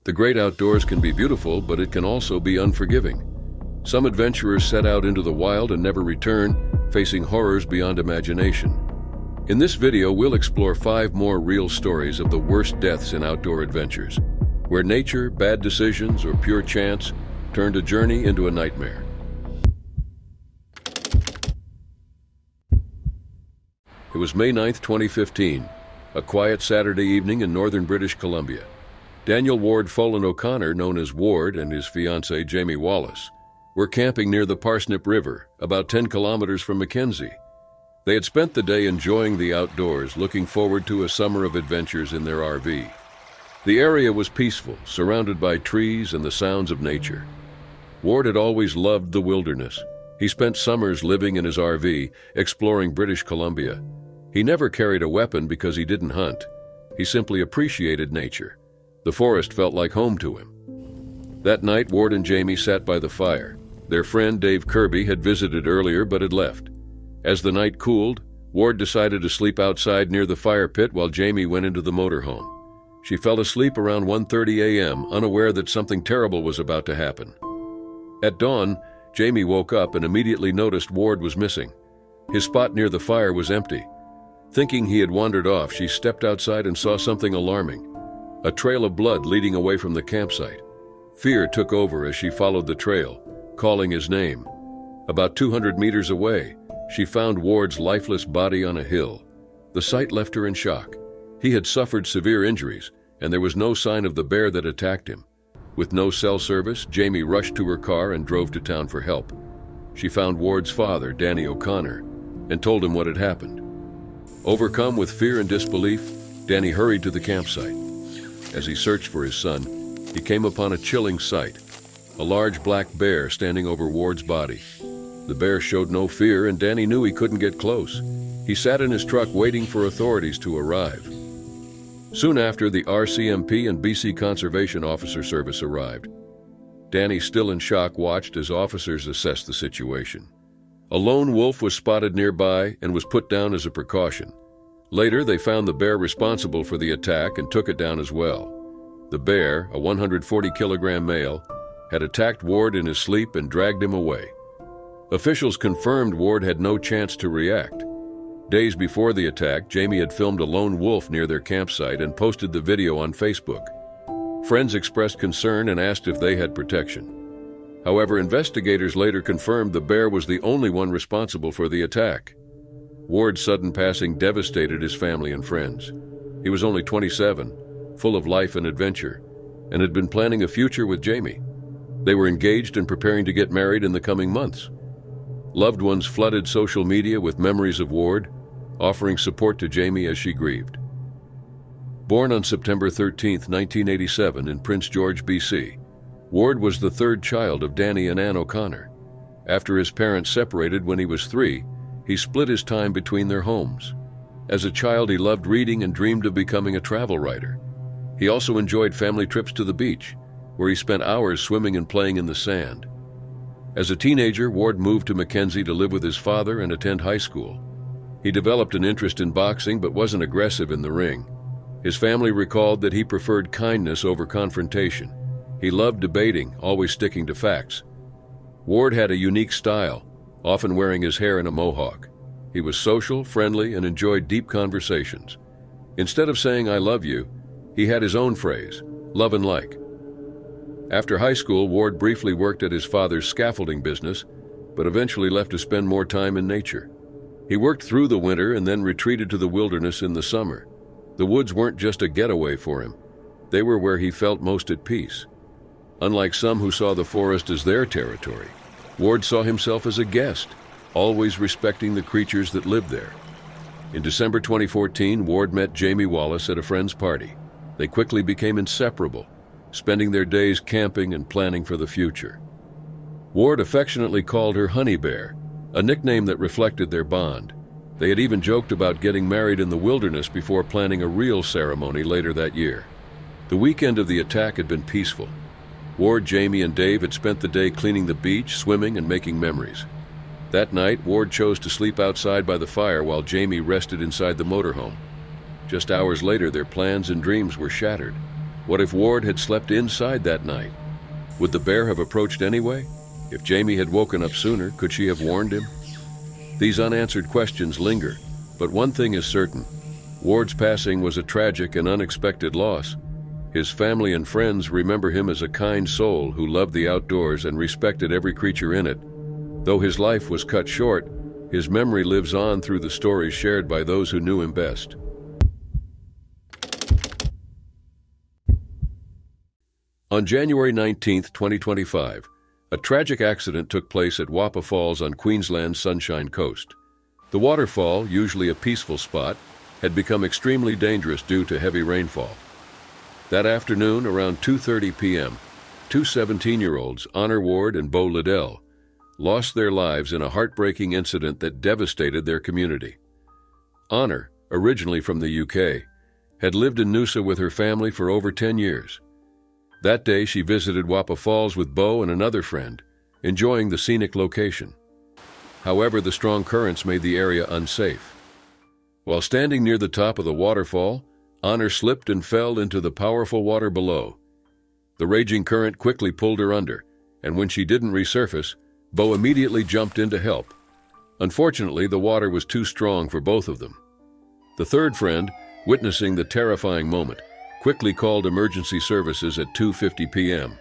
The great outdoors can be beautiful, but it can also be unforgiving. Some adventurers set out into the wild and never return, facing horrors beyond imagination. In this video, we'll explore 5 more real stories of the worst deaths in outdoor adventures, where nature, bad decisions, or pure chance turned a journey into a nightmare. It was May 9, 2015, a quiet Saturday evening in northern British Columbia. Daniel Ward Follen O'Connor, known as Ward, and his fiancée Jamie Wallace were camping near the Parsnip River, about 10 kilometers from Mackenzie. They had spent the day enjoying the outdoors, looking forward to a summer of adventures in their RV. The area was peaceful, surrounded by trees and the sounds of nature. Ward had always loved the wilderness. He spent summers living in his RV, exploring British Columbia. He never carried a weapon because he didn't hunt. He simply appreciated nature. The forest felt like home to him. That night, Ward and Jamie sat by the fire. Their friend Dave Kirby had visited earlier but had left. As the night cooled, Ward decided to sleep outside near the fire pit while Jamie went into the motorhome. She fell asleep around 1:30 a.m., unaware that something terrible was about to happen. At dawn, Jamie woke up and immediately noticed Ward was missing. His spot near the fire was empty. Thinking he had wandered off, she stepped outside and saw something alarming: a trail of blood leading away from the campsite. Fear took over as she followed the trail, calling his name. About 200 meters away, she found Ward's lifeless body on a hill. The sight left her in shock. He had suffered severe injuries, and there was no sign of the bear that attacked him. With no cell service, Jamie rushed to her car and drove to town for help. She found Ward's father, Danny O'Connor, and told him what had happened. Overcome with fear and disbelief, Danny hurried to the campsite. As he searched for his son, he came upon a chilling sight: a large black bear standing over Ward's body. The bear showed no fear, and Danny knew he couldn't get close. He sat in his truck waiting for authorities to arrive. Soon after, the RCMP and BC Conservation Officer Service arrived. Danny, still in shock, watched as officers assessed the situation. A lone wolf was spotted nearby and was put down as a precaution. Later, they found the bear responsible for the attack and took it down as well. The bear, a 140-kilogram male, had attacked Ward in his sleep and dragged him away. Officials confirmed Ward had no chance to react. Days before the attack, Jamie had filmed a lone wolf near their campsite and posted the video on Facebook. Friends expressed concern and asked if they had protection. However, investigators later confirmed the bear was the only one responsible for the attack. Ward's sudden passing devastated his family and friends. He was only 27, full of life and adventure, and had been planning a future with Jamie. They were engaged and preparing to get married in the coming months. Loved ones flooded social media with memories of Ward, offering support to Jamie as she grieved. Born on September 13, 1987 in Prince George, BC, Ward was the third child of Danny and Ann O'Connor. After his parents separated when he was 3, he split his time between their homes. As a child, he loved reading and dreamed of becoming a travel writer. He also enjoyed family trips to the beach, where he spent hours swimming and playing in the sand. As a teenager, Ward moved to Mackenzie to live with his father and attend high school. He developed an interest in boxing but wasn't aggressive in the ring. His family recalled that he preferred kindness over confrontation. He loved debating, always sticking to facts. Ward had a unique style, often wearing his hair in a mohawk. He was social, friendly, and enjoyed deep conversations. Instead of saying "I love you," he had his own phrase, "love and like." After high school, Ward briefly worked at his father's scaffolding business, but eventually left to spend more time in nature. He worked through the winter and then retreated to the wilderness in the summer. The woods weren't just a getaway for him. They were where he felt most at peace. Unlike some who saw the forest as their territory, Ward saw himself as a guest, always respecting the creatures that lived there. In December 2014, Ward met Jamie Wallace at a friend's party. They quickly became inseparable, spending their days camping and planning for the future. Ward affectionately called her Honey Bear, a nickname that reflected their bond. They had even joked about getting married in the wilderness before planning a real ceremony later that year. The weekend of the attack had been peaceful. Ward, Jamie, and Dave had spent the day cleaning the beach, swimming, and making memories. That night, Ward chose to sleep outside by the fire while Jamie rested inside the motorhome. Just hours later, their plans and dreams were shattered. What if Ward had slept inside that night? Would the bear have approached anyway? If Jamie had woken up sooner, could she have warned him? These unanswered questions linger, but one thing is certain. Ward's passing was a tragic and unexpected loss. His family and friends remember him as a kind soul who loved the outdoors and respected every creature in it. Though his life was cut short, his memory lives on through the stories shared by those who knew him best. On January 19, 2025, a tragic accident took place at Wappa Falls on Queensland's Sunshine Coast. The waterfall, usually a peaceful spot, had become extremely dangerous due to heavy rainfall. That afternoon, around 2:30 p.m., two 17-year-olds, Honor Ward and Bo Liddell, lost their lives in a heartbreaking incident that devastated their community. Honor, originally from the UK, had lived in Noosa with her family for over 10 years. That day, she visited Wappa Falls with Bo and another friend, enjoying the scenic location. However, the strong currents made the area unsafe. While standing near the top of the waterfall, Honor slipped and fell into the powerful water below. The raging current quickly pulled her under, and when she didn't resurface, Bo immediately jumped in to help. Unfortunately, the water was too strong for both of them. The third friend, witnessing the terrifying moment, quickly called emergency services at 2:50 p.m.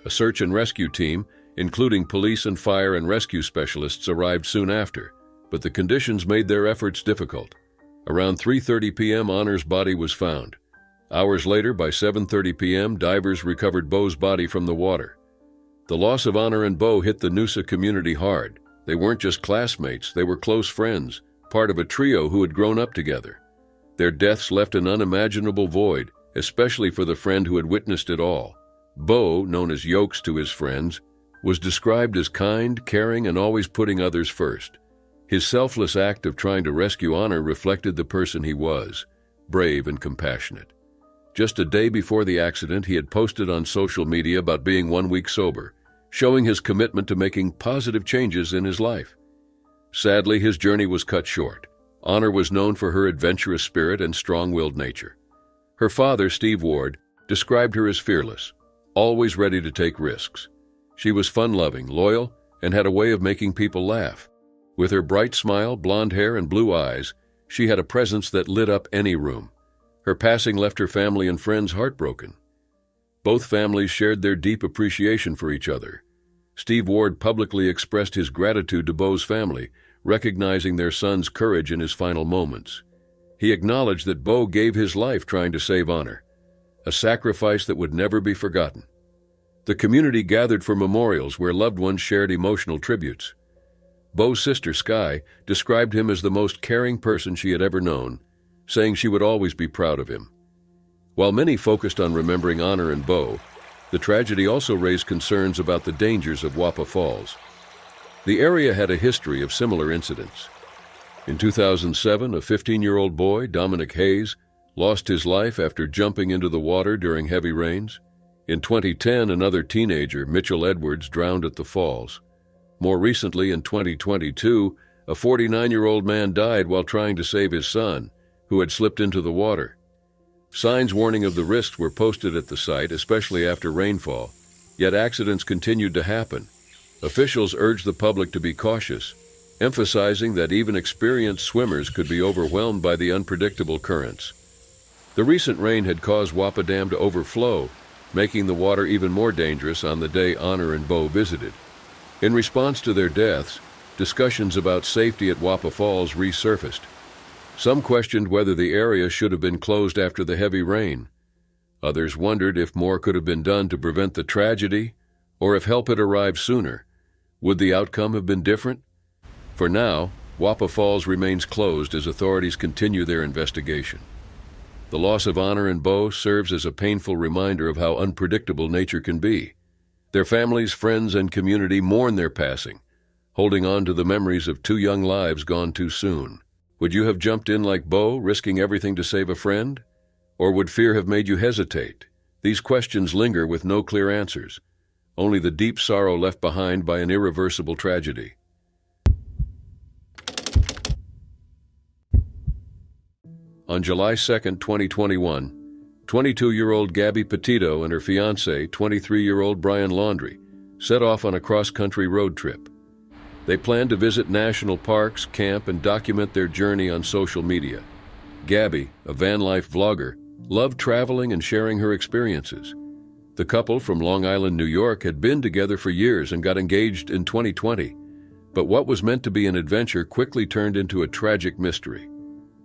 A search and rescue team, including police and fire and rescue specialists, arrived soon after, but the conditions made their efforts difficult. Around 3:30 p.m., Honor's body was found. Hours later, by 7:30 p.m., divers recovered Bo's body from the water. The loss of Honor and Bo hit the Noosa community hard. They weren't just classmates, they were close friends, part of a trio who had grown up together. Their deaths left an unimaginable void, especially for the friend who had witnessed it all. Bo, known as Yokes to his friends, was described as kind, caring, and always putting others first. His selfless act of trying to rescue Honor reflected the person he was, brave and compassionate. Just a day before the accident, he had posted on social media about being 1 week sober, showing his commitment to making positive changes in his life. Sadly, his journey was cut short. Honor was known for her adventurous spirit and strong-willed nature. Her father, Steve Ward, described her as fearless, always ready to take risks. She was fun-loving, loyal, and had a way of making people laugh. With her bright smile, blonde hair, and blue eyes, she had a presence that lit up any room. Her passing left her family and friends heartbroken. Both families shared their deep appreciation for each other. Steve Ward publicly expressed his gratitude to Bo's family, recognizing their son's courage in his final moments. He acknowledged that Bo gave his life trying to save Honor, a sacrifice that would never be forgotten. The community gathered for memorials where loved ones shared emotional tributes. Bo's sister, Sky, described him as the most caring person she had ever known, saying she would always be proud of him. While many focused on remembering Honor and Bo, the tragedy also raised concerns about the dangers of Wappa Falls. The area had a history of similar incidents. In 2007, a 15-year-old boy, Dominic Hayes, lost his life after jumping into the water during heavy rains. In 2010, another teenager, Mitchell Edwards, drowned at the falls. More recently, in 2022, a 49-year-old man died while trying to save his son, who had slipped into the water. Signs warning of the risks were posted at the site, especially after rainfall, yet accidents continued to happen. Officials urged the public to be cautious, emphasizing that even experienced swimmers could be overwhelmed by the unpredictable currents. The recent rain had caused Wappa Dam to overflow, making the water even more dangerous on the day Honor and Bo visited. In response to their deaths, discussions about safety at Wappa Falls resurfaced. Some questioned whether the area should have been closed after the heavy rain. Others wondered if more could have been done to prevent the tragedy, or if help had arrived sooner. Would the outcome have been different? For now, Wappa Falls remains closed as authorities continue their investigation. The loss of Honor and Bo serves as a painful reminder of how unpredictable nature can be. Their families, friends, and community mourn their passing, holding on to the memories of two young lives gone too soon. Would you have jumped in like Bo, risking everything to save a friend? Or would fear have made you hesitate? These questions linger with no clear answers, only the deep sorrow left behind by an irreversible tragedy. On July 2, 2021, 22-year-old Gabby Petito and her fiancé, 23-year-old Brian Laundrie, set off on a cross-country road trip. They planned to visit national parks, camp, and document their journey on social media. Gabby, a van life vlogger, loved traveling and sharing her experiences. The couple from Long Island, New York, had been together for years and got engaged in 2020. But what was meant to be an adventure quickly turned into a tragic mystery.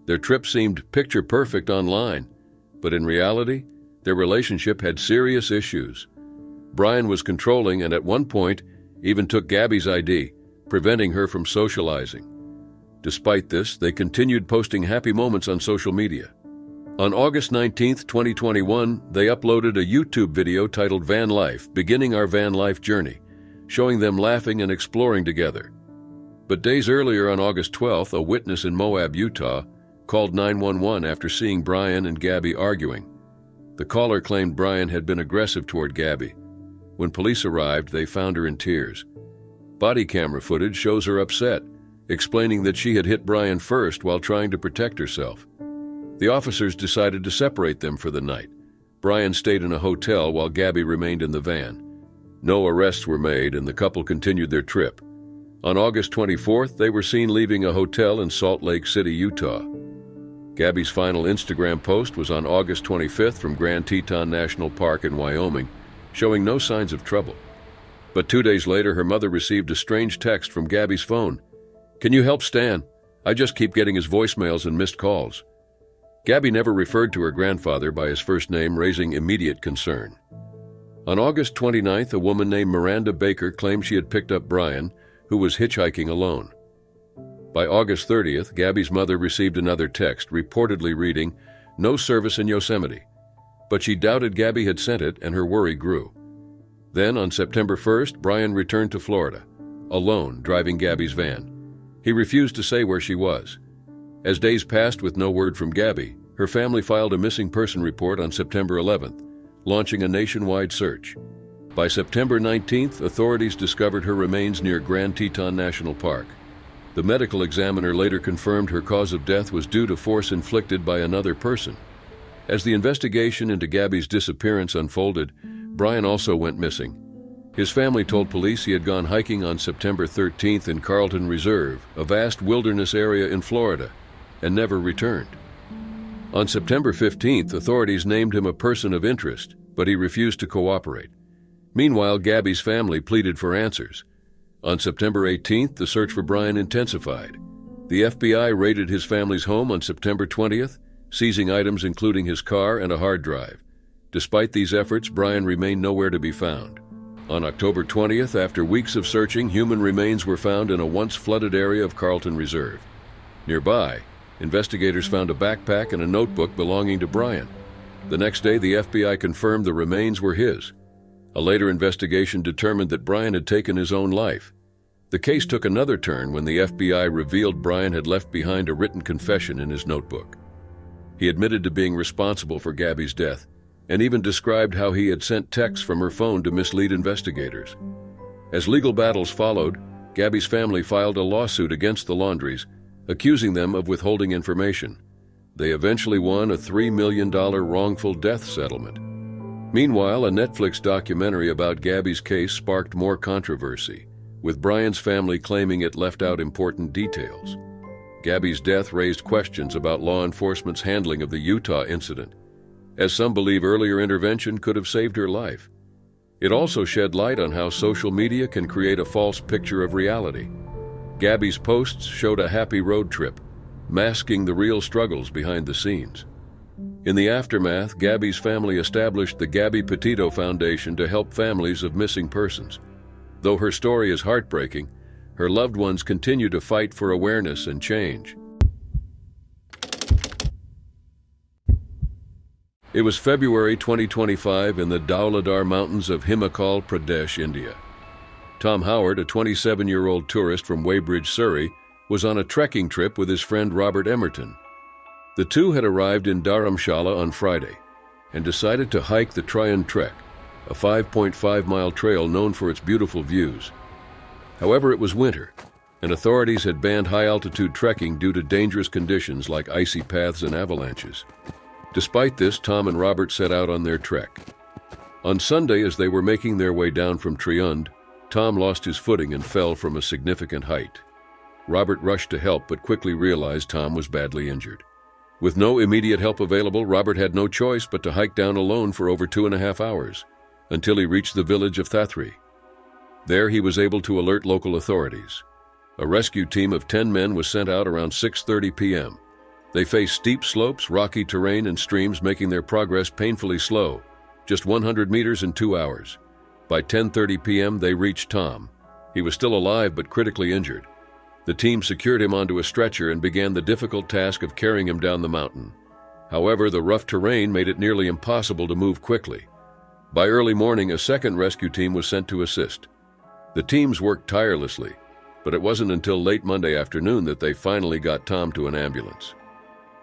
Their trip seemed picture-perfect online, but in reality, their relationship had serious issues. Brian was controlling and at one point even took Gabby's ID, preventing her from socializing. Despite this, they continued posting happy moments on social media. On August 19, 2021, they uploaded a YouTube video titled Van Life, Beginning Our Van Life Journey, showing them laughing and exploring together. But days earlier, on August 12th, a witness in Moab, Utah, called 911 after seeing Brian and Gabby arguing. The caller claimed Brian had been aggressive toward Gabby. When police arrived, they found her in tears. Body camera footage shows her upset, explaining that she had hit Brian first while trying to protect herself. The officers decided to separate them for the night. Brian stayed in a hotel while Gabby remained in the van. No arrests were made and the couple continued their trip. On August 24th, they were seen leaving a hotel in Salt Lake City, Utah. Gabby's final Instagram post was on August 25th from Grand Teton National Park in Wyoming, showing no signs of trouble. But 2 days later, her mother received a strange text from Gabby's phone. "Can you help Stan? I just keep getting his voicemails and missed calls." Gabby never referred to her grandfather by his first name, raising immediate concern. On August 29th, a woman named Miranda Baker claimed she had picked up Brian, who was hitchhiking alone. By August 30th, Gabby's mother received another text, reportedly reading, "No service in Yosemite." But she doubted Gabby had sent it, and her worry grew. Then, on September 1st, Brian returned to Florida, alone, driving Gabby's van. He refused to say where she was. As days passed with no word from Gabby, her family filed a missing person report on September 11th, launching a nationwide search. By September 19th, authorities discovered her remains near Grand Teton National Park. The medical examiner later confirmed her cause of death was due to force inflicted by another person. As the investigation into Gabby's disappearance unfolded, Brian also went missing. His family told police he had gone hiking on September 13th in Carlton Reserve, a vast wilderness area in Florida, and never returned. On September 15th, authorities named him a person of interest, but he refused to cooperate. Meanwhile, Gabby's family pleaded for answers. On September 18th, the search for Brian intensified. The FBI raided his family's home on September 20th, seizing items including his car and a hard drive. Despite these efforts, Brian remained nowhere to be found. On October 20th, after weeks of searching, human remains were found in a once-flooded area of Carlton Reserve. Nearby, investigators found a backpack and a notebook belonging to Brian. The next day, the FBI confirmed the remains were his. A later investigation determined that Brian had taken his own life. The case took another turn when the FBI revealed Brian had left behind a written confession in his notebook. He admitted to being responsible for Gabby's death, and even described how he had sent texts from her phone to mislead investigators. As legal battles followed, Gabby's family filed a lawsuit against the Laundries, accusing them of withholding information. They eventually won a $3 million wrongful death settlement. Meanwhile, a Netflix documentary about Gabby's case sparked more controversy, with Brian's family claiming it left out important details. Gabby's death raised questions about law enforcement's handling of the Utah incident, as some believe earlier intervention could have saved her life. It also shed light on how social media can create a false picture of reality. Gabby's posts showed a happy road trip, masking the real struggles behind the scenes. In the aftermath, Gabby's family established the Gabby Petito Foundation to help families of missing persons. Though her story is heartbreaking, her loved ones continue to fight for awareness and change. It was February 2025 in the Dhauladhar Mountains of Himachal Pradesh, India. Tom Howard, a 27-year-old tourist from Weybridge, Surrey, was on a trekking trip with his friend Robert Emerton. The two had arrived in Dharamshala on Friday and decided to hike the Tryon Trek, a 5.5-mile trail known for its beautiful views. However, it was winter, and authorities had banned high-altitude trekking due to dangerous conditions like icy paths and avalanches. Despite this, Tom and Robert set out on their trek. On Sunday, as they were making their way down from Triund, Tom lost his footing and fell from a significant height. Robert rushed to help, but quickly realized Tom was badly injured. With no immediate help available, Robert had no choice but to hike down alone for over 2.5 hours, until he reached the village of Thathri. There he was able to alert local authorities. A rescue team of 10 men was sent out around 6:30 p.m. They faced steep slopes, rocky terrain, and streams, making their progress painfully slow, just 100 meters in 2 hours. By 10:30 p.m., they reached Tom. He was still alive but critically injured. The team secured him onto a stretcher and began the difficult task of carrying him down the mountain. However, the rough terrain made it nearly impossible to move quickly. By early morning, a second rescue team was sent to assist. The teams worked tirelessly, but it wasn't until late Monday afternoon that they finally got Tom to an ambulance.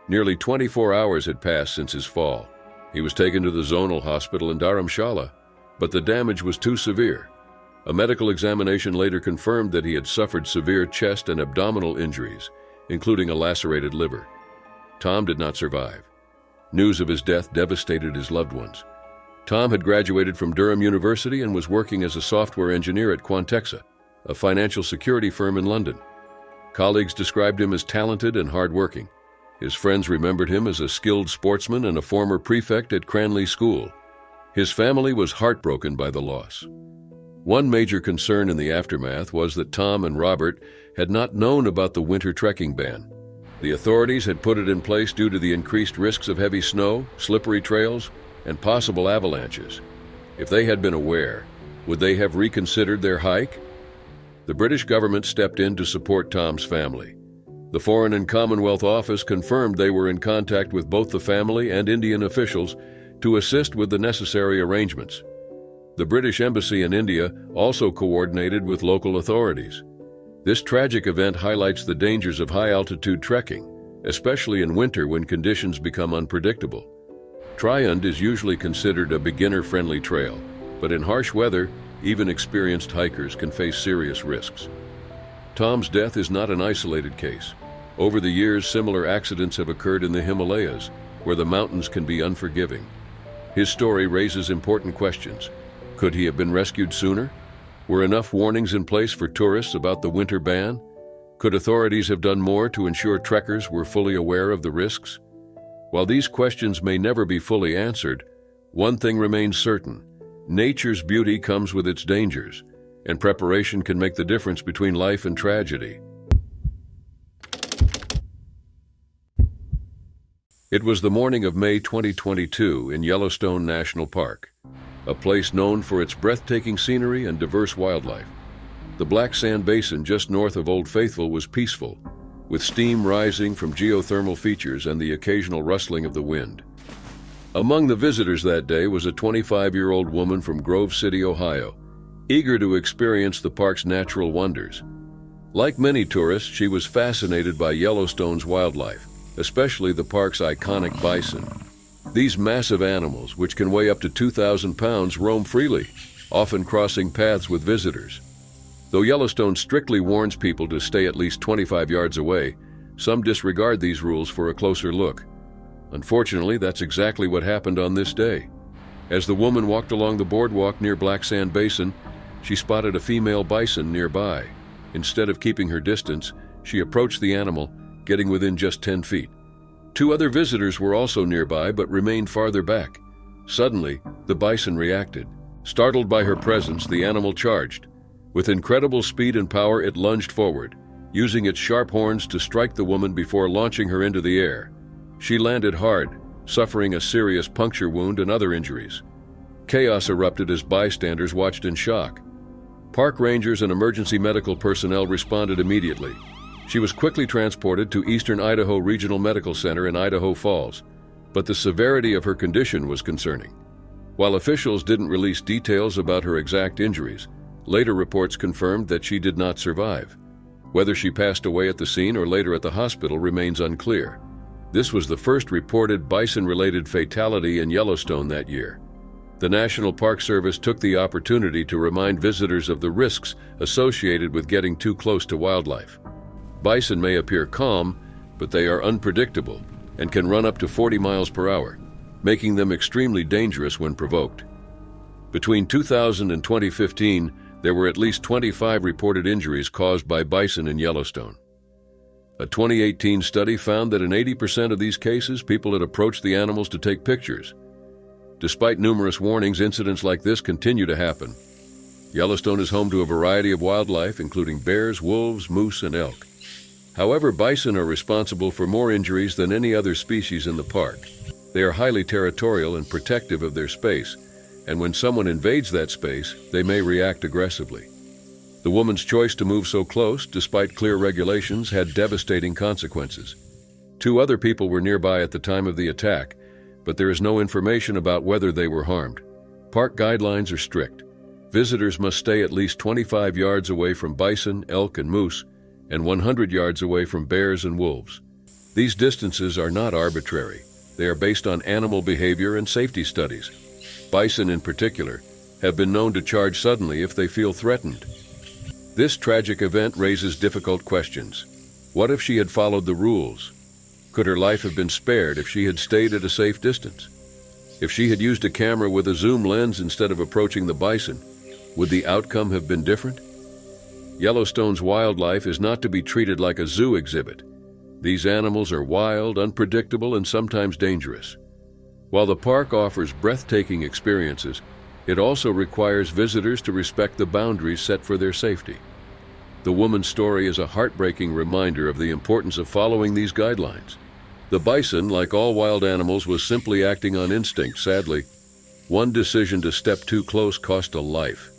Nearly 24 hours had passed since his fall. He was taken to the zonal hospital in Dharamshala, but the damage was too severe. A medical examination later confirmed that he had suffered severe chest and abdominal injuries, including a lacerated liver. Tom did not survive. News of his death devastated his loved ones. Tom had graduated from Durham University and was working as a software engineer at Quantexa, a financial security firm in London. Colleagues described him as talented and hardworking. His friends remembered him as a skilled sportsman and a former prefect at Cranleigh School. His family was heartbroken by the loss. One major concern in the aftermath was that Tom and Robert had not known about the winter trekking ban. The authorities had put it in place due to the increased risks of heavy snow, slippery trails, and possible avalanches. If they had been aware, would they have reconsidered their hike? The British government stepped in to support Tom's family. The Foreign and Commonwealth Office confirmed they were in contact with both the family and Indian officials to assist with the necessary arrangements. The British Embassy in India also coordinated with local authorities. This tragic event highlights the dangers of high-altitude trekking, especially in winter when conditions become unpredictable. Triund is usually considered a beginner-friendly trail, but in harsh weather, even experienced hikers can face serious risks. Tom's death is not an isolated case. Over the years, similar accidents have occurred in the Himalayas, where the mountains can be unforgiving. His story raises important questions. Could he have been rescued sooner? Were enough warnings in place for tourists about the winter ban? Could authorities have done more to ensure trekkers were fully aware of the risks? While these questions may never be fully answered, one thing remains certain. Nature's beauty comes with its dangers, and preparation can make the difference between life and tragedy. It was the morning of May 2022 in Yellowstone National Park, a place known for its breathtaking scenery and diverse wildlife. The Black Sand Basin just north of Old Faithful was peaceful, with steam rising from geothermal features and the occasional rustling of the wind. Among the visitors that day was a 25-year-old woman from Grove City, Ohio, eager to experience the park's natural wonders. Like many tourists, she was fascinated by Yellowstone's wildlife, especially the park's iconic bison. These massive animals, which can weigh up to 2,000 pounds, roam freely, often crossing paths with visitors. Though Yellowstone strictly warns people to stay at least 25 yards away, some disregard these rules for a closer look. Unfortunately, that's exactly what happened on this day. As the woman walked along the boardwalk near Black Sand Basin, she spotted a female bison nearby. Instead of keeping her distance, she approached the animal, getting within just 10 feet. Two other visitors were also nearby but remained farther back. Suddenly, the bison reacted. Startled by her presence, the animal charged. With incredible speed and power, it lunged forward, using its sharp horns to strike the woman before launching her into the air. She landed hard, suffering a serious puncture wound and other injuries. Chaos erupted as bystanders watched in shock. Park rangers and emergency medical personnel responded immediately. She was quickly transported to Eastern Idaho Regional Medical Center in Idaho Falls, but the severity of her condition was concerning. While officials didn't release details about her exact injuries, later reports confirmed that she did not survive. Whether she passed away at the scene or later at the hospital remains unclear. This was the first reported bison-related fatality in Yellowstone that year. The National Park Service took the opportunity to remind visitors of the risks associated with getting too close to wildlife. Bison may appear calm, but they are unpredictable and can run up to 40 miles per hour. making them extremely dangerous when provoked. Between 2000 and 2015, there were at least 25 reported injuries caused by bison in Yellowstone. A 2018 study found that in 80% of these cases, people had approached the animals to take pictures. Despite numerous warnings, incidents like this continue to happen. Yellowstone is home to a variety of wildlife, including bears, wolves, moose, and elk. However, bison are responsible for more injuries than any other species in the park. They are highly territorial and protective of their space, and when someone invades that space, they may react aggressively. The woman's choice to move so close, despite clear regulations, had devastating consequences. 2 other people were nearby at the time of the attack, but there is no information about whether they were harmed. Park guidelines are strict. Visitors must stay at least 25 yards away from bison, elk, and moose, and 100 yards away from bears and wolves. These distances are not arbitrary. They are based on animal behavior and safety studies. Bison, in particular, have been known to charge suddenly if they feel threatened. This tragic event raises difficult questions. What if she had followed the rules? Could her life have been spared if she had stayed at a safe distance? If she had used a camera with a zoom lens instead of approaching the bison, would the outcome have been different? Yellowstone's wildlife is not to be treated like a zoo exhibit. These animals are wild, unpredictable, and sometimes dangerous. While the park offers breathtaking experiences, it also requires visitors to respect the boundaries set for their safety. The woman's story is a heartbreaking reminder of the importance of following these guidelines. The bison, like all wild animals, was simply acting on instinct, sadly. One decision to step too close cost a life.